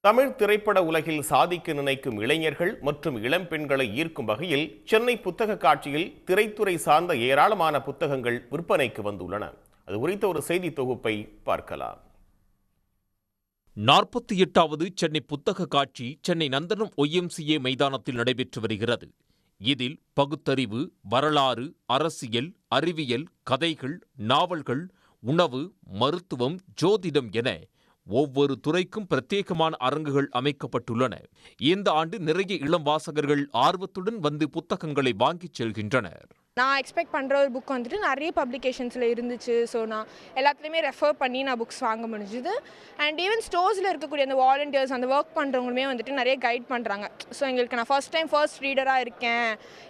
தமிழ் திரைப்பட உலகில் சாதிக்க நினைக்கும் இளைஞர்கள் மற்றும் இளம்பெண்களை ஈர்க்கும் வகையில் சென்னை புத்தக காட்சியில் திரைத்துறை சார்ந்த ஏராளமான புத்தகங்கள் விற்பனைக்கு வந்துள்ளன. அது குறித்த ஒரு செய்தி தொகுப்பை பார்க்கலாம். 48வது சென்னை புத்தக காட்சி சென்னை நந்தனம் YMCA மைதானத்தில் நடைபெற்று வருகிறது. இதில் பகுத்தறிவு, வரலாறு, அரசியல், அறிவியல், கதைகள், நாவல்கள், உணவு, மருத்துவம், ஜோதிடம் என ஒவ்வொரு துறைக்கும் பிரத்யேகமான அரங்குகள் அமைக்கப்பட்டுள்ளன. இந்த ஆண்டு நிறைய இளம் வாசகர்கள் ஆர்வத்துடன் வந்து புத்தகங்களை வாங்கிச் செல்கின்றனர். நான் எக்ஸ்பெக்ட் பண்ணுற ஒரு புக் வந்துட்டு நிறைய பப்ளிகேஷன்ஸில் இருந்துச்சு. ஸோ நான் எல்லாத்துலேயுமே ரெஃபர் பண்ணி நான் புக்ஸ் வாங்க முடிஞ்சுது. அண்ட் ஈவன் ஸ்டோர்ஸில் இருக்கக்கூடிய அந்த வாலண்டியர்ஸ், அந்த ஒர்க் பண்ணுறவங்களுமே வந்துட்டு நிறைய கைட் பண்ணுறாங்க. ஸோ எங்களுக்கு நான் ஃபர்ஸ்ட் ரீடராக இருக்கேன்,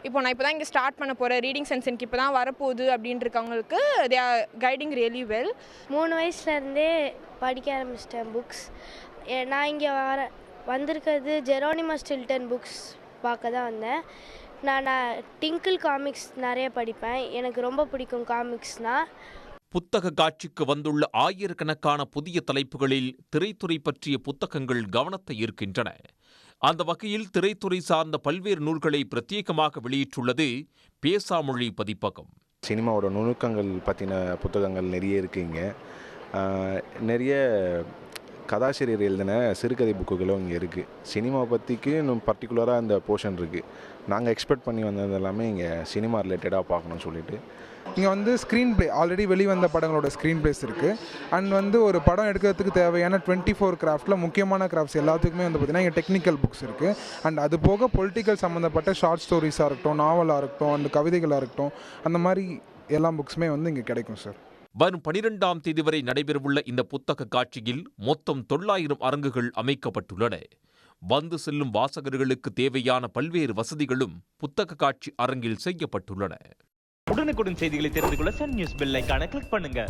இப்போ தான் இங்கே ஸ்டார்ட் பண்ண போகிறேன், ரீடிங் சென்ஸ் எனக்கு இப்போ தான் வரப்போகுது அப்படின்றவங்களுக்கு they are guiding really well. 3 வயசுலேருந்தே படிக்க ஆரம்பிச்சிட்டேன் புக்ஸ். நான் இங்கே வந்திருக்கிறது ஜெரோனிமஸ் ஸ்டில்டன் புக்ஸ் பார்க்க தான் வந்தேன். நான் டிங்கிள் காமிக்ஸ் நிறைய படிப்பேன், எனக்கு ரொம்ப பிடிக்கும் காமிக்ஸ்னால். புத்தக காட்சிக்கு வந்துள்ள ஆயிரக்கணக்கான புதிய தலைப்புகளில் திரைத்துறை பற்றிய புத்தகங்கள் கவனத்தை ஈர்க்கின்றன. அந்த வகையில் திரைத்துறை சார்ந்த பல்வேறு நூல்களை பிரத்யேகமாக வெளியிட்டுள்ளது பேசாமொழி பதிப்பகம். சினிமாவோட நுணுக்கங்கள் பற்றின புத்தகங்கள் நிறைய இருக்குங்க. நிறைய கதாசிரியர் எழுதின சிறுகதை புக்குகளும் இங்கே இருக்குது. சினிமா பற்றிக்கு இன்னும் பர்டிகுலராக அந்த போர்ஷன் இருக்குது. நாங்கள் எக்ஸ்பெக்ட் பண்ணி வந்தது எல்லாமே இங்கே சினிமா ரிலேட்டடாக பார்க்கணும்னு சொல்லிட்டு. இங்கே ஸ்க்ரீன் பிளே ஆல்ரெடி வெளிவந்த படங்களோட ஸ்க்ரீன் பிளேஸ் இருக்குது. அண்ட் ஒரு படம் எடுக்கிறதுக்கு தேவையான 24 கிராஃப்டில் முக்கியமான கிராஃப்ட்ஸ் எல்லாத்துக்குமே பார்த்திங்கன்னா இங்கே டெக்னிக்கல் புக்ஸ் இருக்குது. அண்ட் அது போக பொலிட்டிக்கல் சம்மந்தப்பட்ட ஷார்ட் ஸ்டோரிஸாக இருக்கட்டும், நாவலாக இருக்கட்டும், அண்ட் கவிதைகளாக இருக்கட்டும், அந்த மாதிரி எல்லா புக்ஸுமே இங்கே கிடைக்கும் சார். வரும் 12ஆம் தேதி வரை நடைபெறவுள்ள இந்த புத்தக காட்சியில் மொத்தம் 900 அரங்குகள் அமைக்கப்பட்டுள்ளன. வந்து செல்லும் வாசகர்களுக்கு தேவையான பல்வேறு வசதிகளும் புத்தக காட்சி அரங்கில் செய்யப்பட்டுள்ளன. உடனுக்குடன் செய்திகளை தெரிந்து கொள்ள சன் நியூஸ் பெல் ஐகானை கிளிக் பண்ணுங்க.